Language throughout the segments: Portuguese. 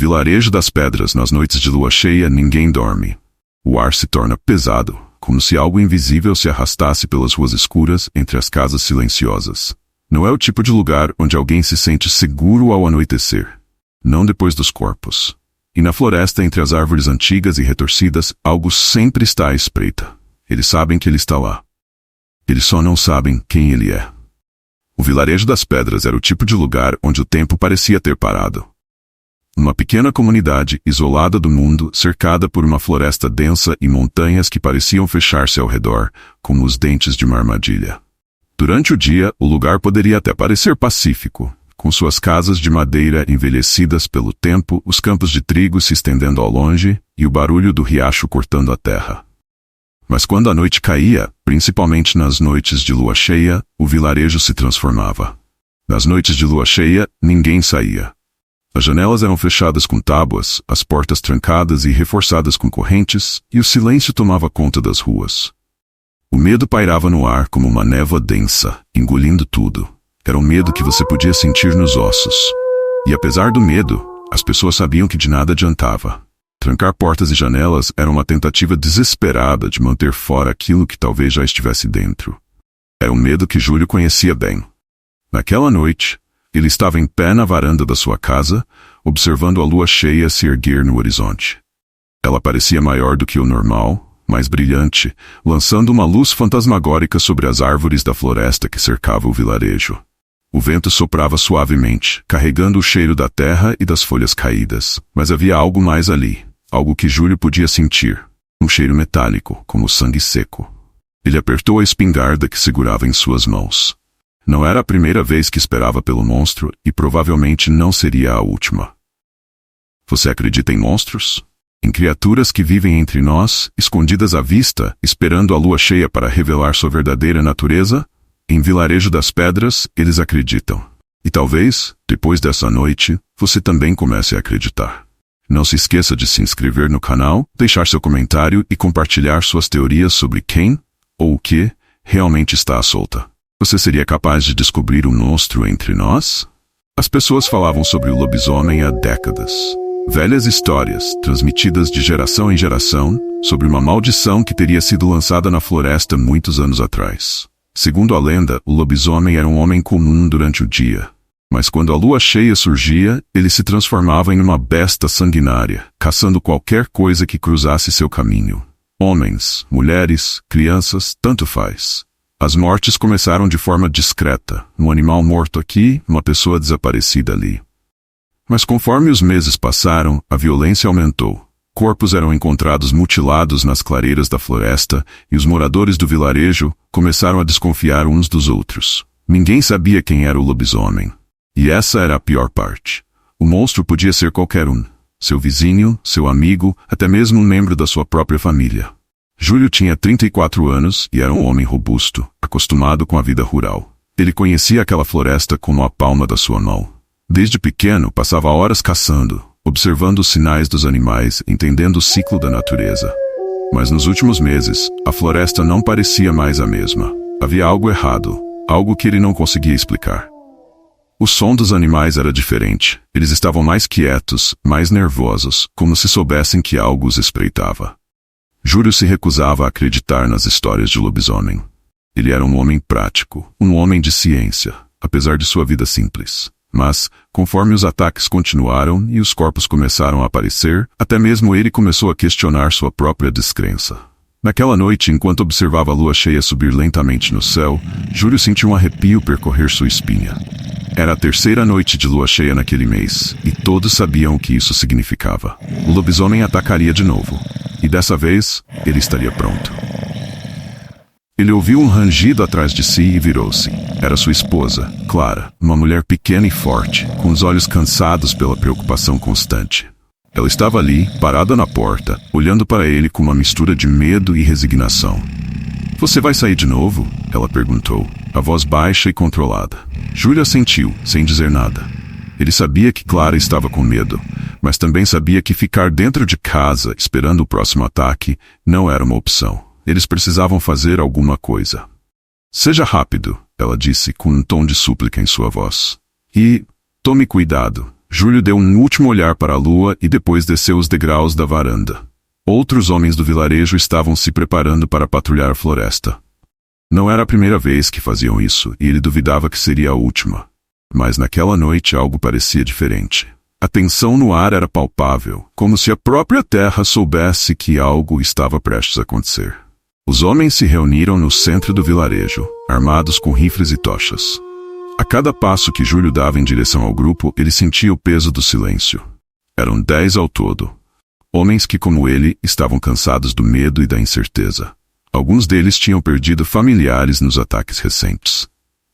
vilarejo das pedras, nas noites de lua cheia, ninguém dorme. O ar se torna pesado, como se algo invisível se arrastasse pelas ruas escuras entre as casas silenciosas. Não é o tipo de lugar onde alguém se sente seguro ao anoitecer. Não depois dos corpos. E na floresta, entre as árvores antigas e retorcidas, algo sempre está à espreita. Eles sabem que ele está lá. Eles só não sabem quem ele é. O vilarejo das pedras era o tipo de lugar onde o tempo parecia ter parado. Uma pequena comunidade, isolada do mundo, cercada por uma floresta densa e montanhas que pareciam fechar-se ao redor, como os dentes de uma armadilha. Durante o dia, o lugar poderia até parecer pacífico, com suas casas de madeira envelhecidas pelo tempo, os campos de trigo se estendendo ao longe e o barulho do riacho cortando a terra. Mas quando a noite caía, principalmente nas noites de lua cheia, o vilarejo se transformava. Nas noites de lua cheia, ninguém saía. As janelas eram fechadas com tábuas, as portas trancadas e reforçadas com correntes, e o silêncio tomava conta das ruas. O medo pairava no ar como uma névoa densa, engolindo tudo. Era um medo que você podia sentir nos ossos. E apesar do medo, as pessoas sabiam que de nada adiantava. Trancar portas e janelas era uma tentativa desesperada de manter fora aquilo que talvez já estivesse dentro. Era um medo que Júlio conhecia bem. Naquela noite, ele estava em pé na varanda da sua casa, observando a lua cheia se erguer no horizonte. Ela parecia maior do que o normal, mais brilhante, lançando uma luz fantasmagórica sobre as árvores da floresta que cercava o vilarejo. O vento soprava suavemente, carregando o cheiro da terra e das folhas caídas, mas havia algo mais ali, algo que Júlio podia sentir, um cheiro metálico, como sangue seco. Ele apertou a espingarda que segurava em suas mãos. Não era a primeira vez que esperava pelo monstro e provavelmente não seria a última. Você acredita em monstros? Em criaturas que vivem entre nós, escondidas à vista, esperando a lua cheia para revelar sua verdadeira natureza? Em Vilarejo das Pedras, eles acreditam. E talvez, depois dessa noite, você também comece a acreditar. Não se esqueça de se inscrever no canal, deixar seu comentário e compartilhar suas teorias sobre quem, ou o que, realmente está à solta. Você seria capaz de descobrir um monstro entre nós? As pessoas falavam sobre o lobisomem há décadas. Velhas histórias, transmitidas de geração em geração, sobre uma maldição que teria sido lançada na floresta muitos anos atrás. Segundo a lenda, o lobisomem era um homem comum durante o dia. Mas quando a lua cheia surgia, ele se transformava em uma besta sanguinária, caçando qualquer coisa que cruzasse seu caminho. Homens, mulheres, crianças, tanto faz. As mortes começaram de forma discreta, um animal morto aqui, uma pessoa desaparecida ali. Mas conforme os meses passaram, a violência aumentou. Corpos eram encontrados mutilados nas clareiras da floresta e os moradores do vilarejo começaram a desconfiar uns dos outros. Ninguém sabia quem era o lobisomem. E essa era a pior parte. O monstro podia ser qualquer um. Seu vizinho, seu amigo, até mesmo um membro da sua própria família. Júlio tinha 34 anos e era um homem robusto, acostumado com a vida rural. Ele conhecia aquela floresta como a palma da sua mão. Desde pequeno, passava horas caçando, observando os sinais dos animais, entendendo o ciclo da natureza. Mas nos últimos meses, a floresta não parecia mais a mesma. Havia algo errado, algo que ele não conseguia explicar. O som dos animais era diferente. Eles estavam mais quietos, mais nervosos, como se soubessem que algo os espreitava. Júlio se recusava a acreditar nas histórias de lobisomem. Ele era um homem prático, um homem de ciência, apesar de sua vida simples. Mas, conforme os ataques continuaram e os corpos começaram a aparecer, até mesmo ele começou a questionar sua própria descrença. Naquela noite, enquanto observava a lua cheia subir lentamente no céu, Júlio sentiu um arrepio percorrer sua espinha. Era a terceira noite de lua cheia naquele mês, e todos sabiam o que isso significava. O lobisomem atacaria de novo. E dessa vez, ele estaria pronto. Ele ouviu um rangido atrás de si e virou-se. Era sua esposa, Clara, uma mulher pequena e forte, com os olhos cansados pela preocupação constante. Ela estava ali, parada na porta, olhando para ele com uma mistura de medo e resignação. "Você vai sair de novo?" ela perguntou, a voz baixa e controlada. Júlio assentiu, sem dizer nada. Ele sabia que Clara estava com medo, mas também sabia que ficar dentro de casa, esperando o próximo ataque, não era uma opção. Eles precisavam fazer alguma coisa. "Seja rápido", ela disse com um tom de súplica em sua voz. "E tome cuidado." Júlio deu um último olhar para a lua e depois desceu os degraus da varanda. Outros homens do vilarejo estavam se preparando para patrulhar a floresta. Não era a primeira vez que faziam isso, e ele duvidava que seria a última. Mas naquela noite algo parecia diferente. A tensão no ar era palpável, como se a própria terra soubesse que algo estava prestes a acontecer. Os homens se reuniram no centro do vilarejo, armados com rifles e tochas. A cada passo que Júlio dava em direção ao grupo, ele sentia o peso do silêncio. Eram 10 ao todo. Homens que, como ele, estavam cansados do medo e da incerteza. Alguns deles tinham perdido familiares nos ataques recentes.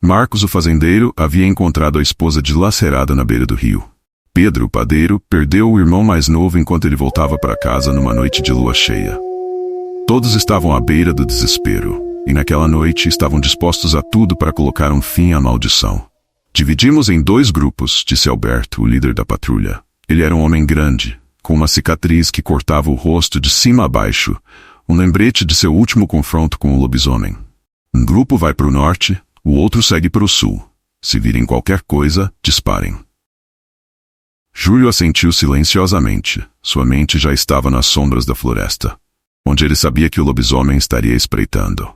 Marcos, o fazendeiro, havia encontrado a esposa dilacerada na beira do rio. Pedro, o padeiro, perdeu o irmão mais novo enquanto ele voltava para casa numa noite de lua cheia. Todos estavam à beira do desespero, e naquela noite estavam dispostos a tudo para colocar um fim à maldição. Dividimos em 2 grupos, disse Alberto, o líder da patrulha. Ele era um homem grande, com uma cicatriz que cortava o rosto de cima a baixo, um lembrete de seu último confronto com o lobisomem. Um grupo vai para o norte, o outro segue para o sul. Se virem qualquer coisa, disparem. Júlio assentiu silenciosamente. Sua mente já estava nas sombras da floresta, onde ele sabia que o lobisomem estaria espreitando.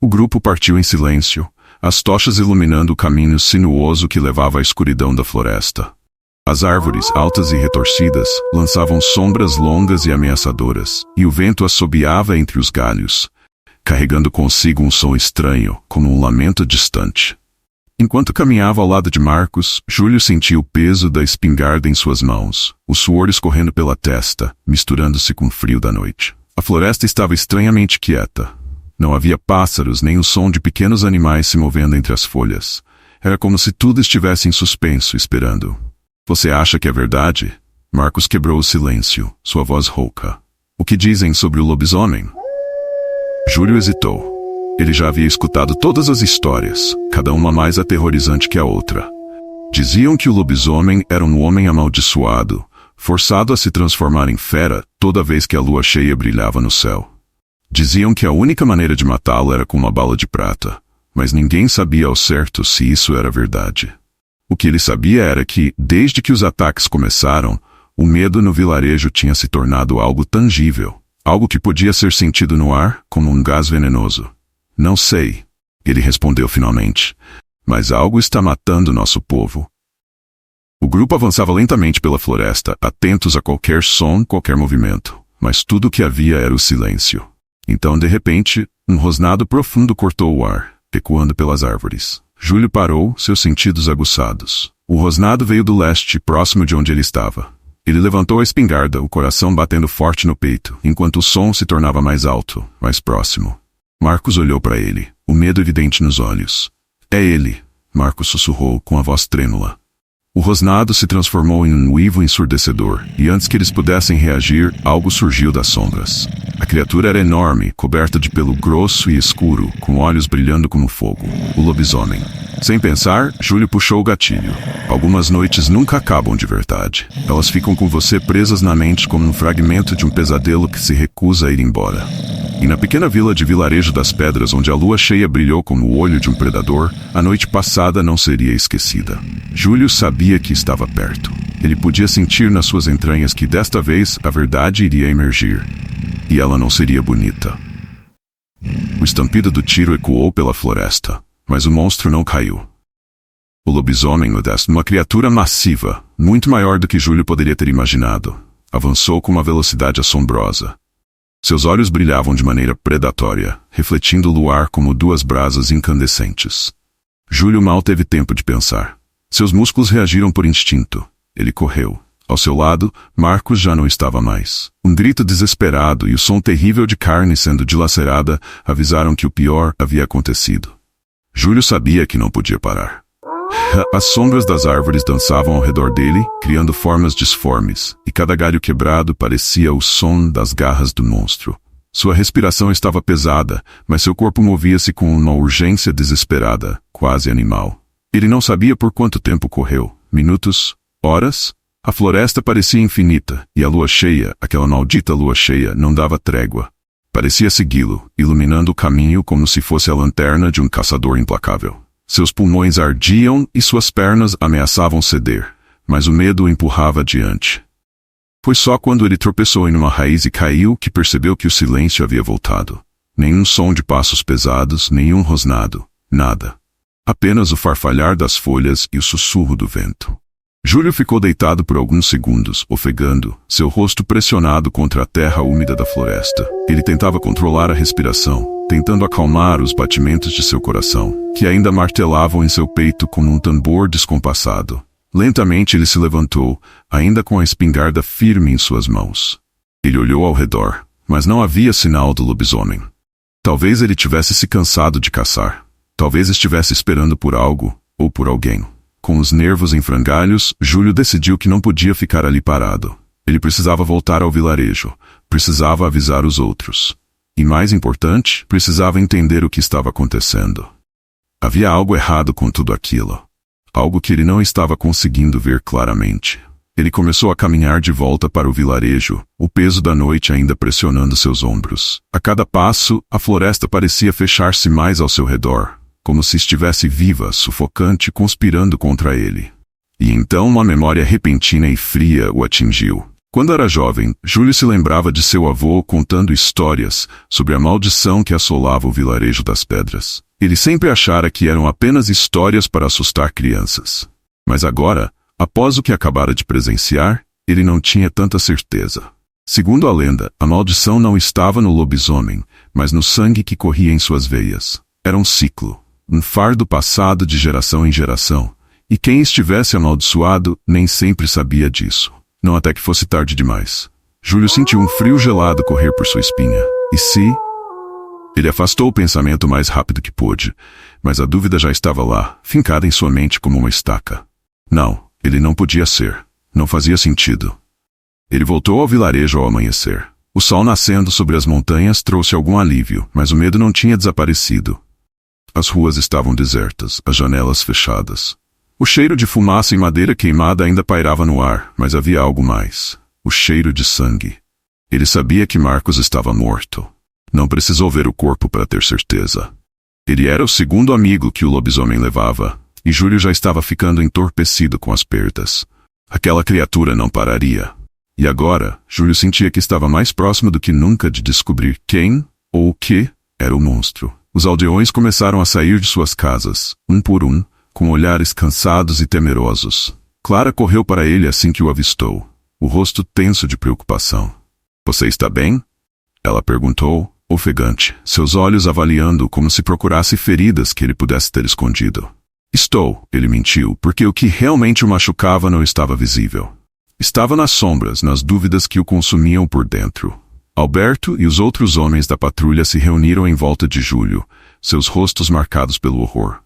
O grupo partiu em silêncio, as tochas iluminando o caminho sinuoso que levava à escuridão da floresta. As árvores, altas e retorcidas, lançavam sombras longas e ameaçadoras, e o vento assobiava entre os galhos, carregando consigo um som estranho, como um lamento distante. Enquanto caminhava ao lado de Marcos, Júlio sentia o peso da espingarda em suas mãos, o suor escorrendo pela testa, misturando-se com o frio da noite. A floresta estava estranhamente quieta. Não havia pássaros nem o som de pequenos animais se movendo entre as folhas. Era como se tudo estivesse em suspenso, esperando. Você acha que é verdade? Marcos quebrou o silêncio, sua voz rouca. O que dizem sobre o lobisomem? Júlio hesitou. Ele já havia escutado todas as histórias, cada uma mais aterrorizante que a outra. Diziam que o lobisomem era um homem amaldiçoado, forçado a se transformar em fera toda vez que a lua cheia brilhava no céu. Diziam que a única maneira de matá-lo era com uma bala de prata, mas ninguém sabia ao certo se isso era verdade. O que ele sabia era que, desde que os ataques começaram, o medo no vilarejo tinha se tornado algo tangível, algo que podia ser sentido no ar como um gás venenoso. Não sei, ele respondeu finalmente, mas algo está matando nosso povo. O grupo avançava lentamente pela floresta, atentos a qualquer som, qualquer movimento, mas tudo o que havia era o silêncio. Então, de repente, um rosnado profundo cortou o ar, ecoando pelas árvores. Júlio parou, seus sentidos aguçados. O rosnado veio do leste, próximo de onde ele estava. Ele levantou a espingarda, o coração batendo forte no peito, enquanto o som se tornava mais alto, mais próximo. Marcos olhou para ele, o medo evidente nos olhos. É ele, Marcos sussurrou com a voz trêmula. O rosnado se transformou em um uivo ensurdecedor, e antes que eles pudessem reagir, algo surgiu das sombras. A criatura era enorme, coberta de pelo grosso e escuro, com olhos brilhando como fogo. O lobisomem. Sem pensar, Júlio puxou o gatilho. Algumas noites nunca acabam de verdade. Elas ficam com você presas na mente como um fragmento de um pesadelo que se recusa a ir embora. E na pequena vila de Vilarejo das Pedras, onde a lua cheia brilhou como o olho de um predador, a noite passada não seria esquecida. Júlio sabia que estava perto. Ele podia sentir nas suas entranhas que desta vez a verdade iria emergir. E ela não seria bonita. O estampido do tiro ecoou pela floresta, mas o monstro não caiu. O lobisomem, uma criatura massiva, muito maior do que Júlio poderia ter imaginado, avançou com uma velocidade assombrosa. Seus olhos brilhavam de maneira predatória, refletindo o luar como 2 brasas incandescentes. Júlio mal teve tempo de pensar. Seus músculos reagiram por instinto. Ele correu. Ao seu lado, Marcos já não estava mais. Um grito desesperado e o som terrível de carne sendo dilacerada avisaram que o pior havia acontecido. Júlio sabia que não podia parar. As sombras das árvores dançavam ao redor dele, criando formas disformes, e cada galho quebrado parecia o som das garras do monstro. Sua respiração estava pesada, mas seu corpo movia-se com uma urgência desesperada, quase animal. Ele não sabia por quanto tempo correu. Minutos? Horas? A floresta parecia infinita, e a lua cheia, aquela maldita lua cheia, não dava trégua. Parecia segui-lo, iluminando o caminho como se fosse a lanterna de um caçador implacável. Seus pulmões ardiam e suas pernas ameaçavam ceder, mas o medo o empurrava adiante. Foi só quando ele tropeçou em uma raiz e caiu que percebeu que o silêncio havia voltado. Nenhum som de passos pesados, nenhum rosnado, nada. Apenas o farfalhar das folhas e o sussurro do vento. Júlio ficou deitado por alguns segundos, ofegando, seu rosto pressionado contra a terra úmida da floresta. Ele tentava controlar a respiração, tentando acalmar os batimentos de seu coração, que ainda martelavam em seu peito como um tambor descompassado. Lentamente ele se levantou, ainda com a espingarda firme em suas mãos. Ele olhou ao redor, mas não havia sinal do lobisomem. Talvez ele tivesse se cansado de caçar. Talvez estivesse esperando por algo, ou por alguém. Com os nervos em frangalhos, Júlio decidiu que não podia ficar ali parado. Ele precisava voltar ao vilarejo, precisava avisar os outros. E mais importante, precisava entender o que estava acontecendo. Havia algo errado com tudo aquilo. Algo que ele não estava conseguindo ver claramente. Ele começou a caminhar de volta para o vilarejo, o peso da noite ainda pressionando seus ombros. A cada passo, a floresta parecia fechar-se mais ao seu redor, como se estivesse viva, sufocante, conspirando contra ele. E então uma memória repentina e fria o atingiu. Quando era jovem, Júlio se lembrava de seu avô contando histórias sobre a maldição que assolava o vilarejo das pedras. Ele sempre achara que eram apenas histórias para assustar crianças. Mas agora, após o que acabara de presenciar, ele não tinha tanta certeza. Segundo a lenda, a maldição não estava no lobisomem, mas no sangue que corria em suas veias. Era um ciclo. Um fardo passado de geração em geração, e quem estivesse amaldiçoado nem sempre sabia disso. Não até que fosse tarde demais. Júlio sentiu um frio gelado correr por sua espinha. E se... Ele afastou o pensamento o mais rápido que pôde, mas a dúvida já estava lá, fincada em sua mente como uma estaca. Não, ele não podia ser. Não fazia sentido. Ele voltou ao vilarejo ao amanhecer. O sol nascendo sobre as montanhas trouxe algum alívio, mas o medo não tinha desaparecido. As ruas estavam desertas, as janelas fechadas. O cheiro de fumaça e madeira queimada ainda pairava no ar, mas havia algo mais. O cheiro de sangue. Ele sabia que Marcos estava morto. Não precisou ver o corpo para ter certeza. Ele era o segundo amigo que o lobisomem levava, e Júlio já estava ficando entorpecido com as perdas. Aquela criatura não pararia. E agora, Júlio sentia que estava mais próximo do que nunca de descobrir quem, ou o que, era o monstro. Os aldeões começaram a sair de suas casas, um por um, com olhares cansados e temerosos. Clara correu para ele assim que o avistou, o rosto tenso de preocupação. — Você está bem? Ela perguntou, ofegante, seus olhos avaliando-o como se procurasse feridas que ele pudesse ter escondido. — Estou, ele mentiu, porque o que realmente o machucava não estava visível. Estava nas sombras, nas dúvidas que o consumiam por dentro. Alberto e os outros homens da patrulha se reuniram em volta de Júlio, seus rostos marcados pelo horror.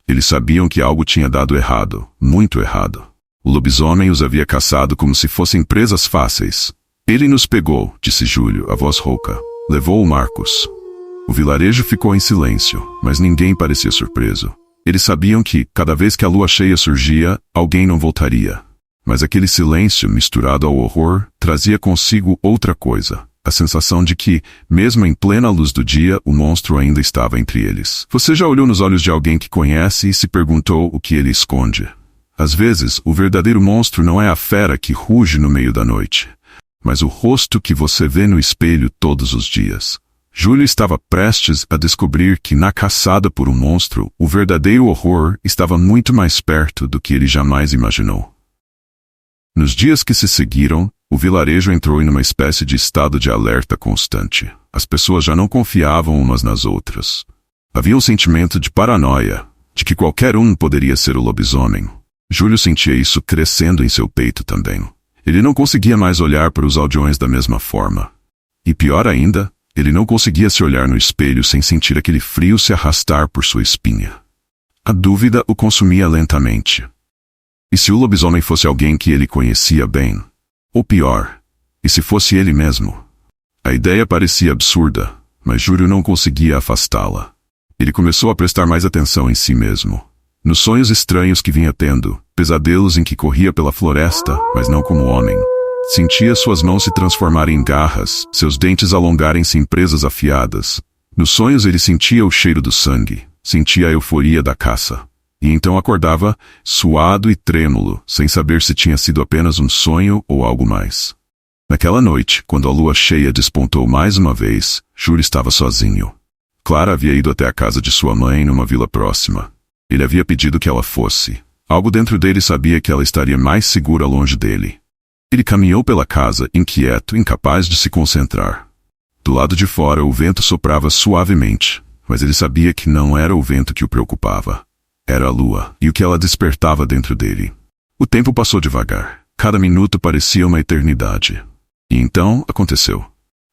Eles sabiam que algo tinha dado errado, muito errado. O lobisomem os havia caçado como se fossem presas fáceis. Ele nos pegou, disse Júlio, a voz rouca. Levou o Marcos. O vilarejo ficou em silêncio, mas ninguém parecia surpreso. Eles sabiam que, cada vez que a lua cheia surgia, alguém não voltaria. Mas aquele silêncio, misturado ao horror, trazia consigo outra coisa. A sensação de que, mesmo em plena luz do dia, o monstro ainda estava entre eles. Você já olhou nos olhos de alguém que conhece e se perguntou o que ele esconde? Às vezes, o verdadeiro monstro não é a fera que ruge no meio da noite, mas o rosto que você vê no espelho todos os dias. Júlio estava prestes a descobrir que, na caçada por um monstro, o verdadeiro horror estava muito mais perto do que ele jamais imaginou. Nos dias que se seguiram, o vilarejo entrou em uma espécie de estado de alerta constante. As pessoas já não confiavam umas nas outras. Havia um sentimento de paranoia, de que qualquer um poderia ser o lobisomem. Júlio sentia isso crescendo em seu peito também. Ele não conseguia mais olhar para os aldeões da mesma forma. E pior ainda, ele não conseguia se olhar no espelho sem sentir aquele frio se arrastar por sua espinha. A dúvida o consumia lentamente. E se o lobisomem fosse alguém que ele conhecia bem? Ou pior, e se fosse ele mesmo? A ideia parecia absurda, mas Júlio não conseguia afastá-la. Ele começou a prestar mais atenção em si mesmo. Nos sonhos estranhos que vinha tendo, pesadelos em que corria pela floresta, mas não como homem. Sentia suas mãos se transformarem em garras, seus dentes alongarem-se em presas afiadas. Nos sonhos ele sentia o cheiro do sangue, sentia a euforia da caça. E então acordava, suado e trêmulo, sem saber se tinha sido apenas um sonho ou algo mais. Naquela noite, quando a lua cheia despontou mais uma vez, Júlio estava sozinho. Clara havia ido até a casa de sua mãe numa vila próxima. Ele havia pedido que ela fosse. Algo dentro dele sabia que ela estaria mais segura longe dele. Ele caminhou pela casa, inquieto, incapaz de se concentrar. Do lado de fora, o vento soprava suavemente, mas ele sabia que não era o vento que o preocupava. Era a lua, e o que ela despertava dentro dele. O tempo passou devagar. Cada minuto parecia uma eternidade. E então, aconteceu.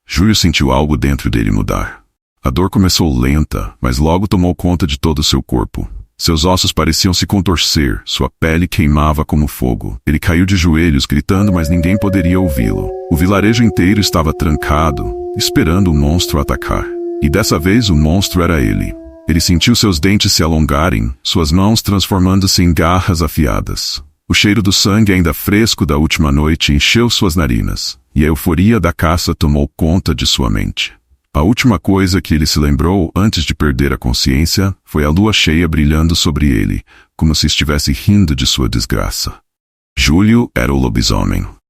Júlio sentiu algo dentro dele mudar. A dor começou lenta, mas logo tomou conta de todo o seu corpo. Seus ossos pareciam se contorcer, sua pele queimava como fogo. Ele caiu de joelhos gritando, mas ninguém poderia ouvi-lo. O vilarejo inteiro estava trancado, esperando o monstro atacar. E dessa vez o monstro era ele. Ele sentiu seus dentes se alongarem, suas mãos transformando-se em garras afiadas. O cheiro do sangue ainda fresco da última noite encheu suas narinas, e a euforia da caça tomou conta de sua mente. A última coisa que ele se lembrou antes de perder a consciência foi a lua cheia brilhando sobre ele, como se estivesse rindo de sua desgraça. Júlio era o lobisomem.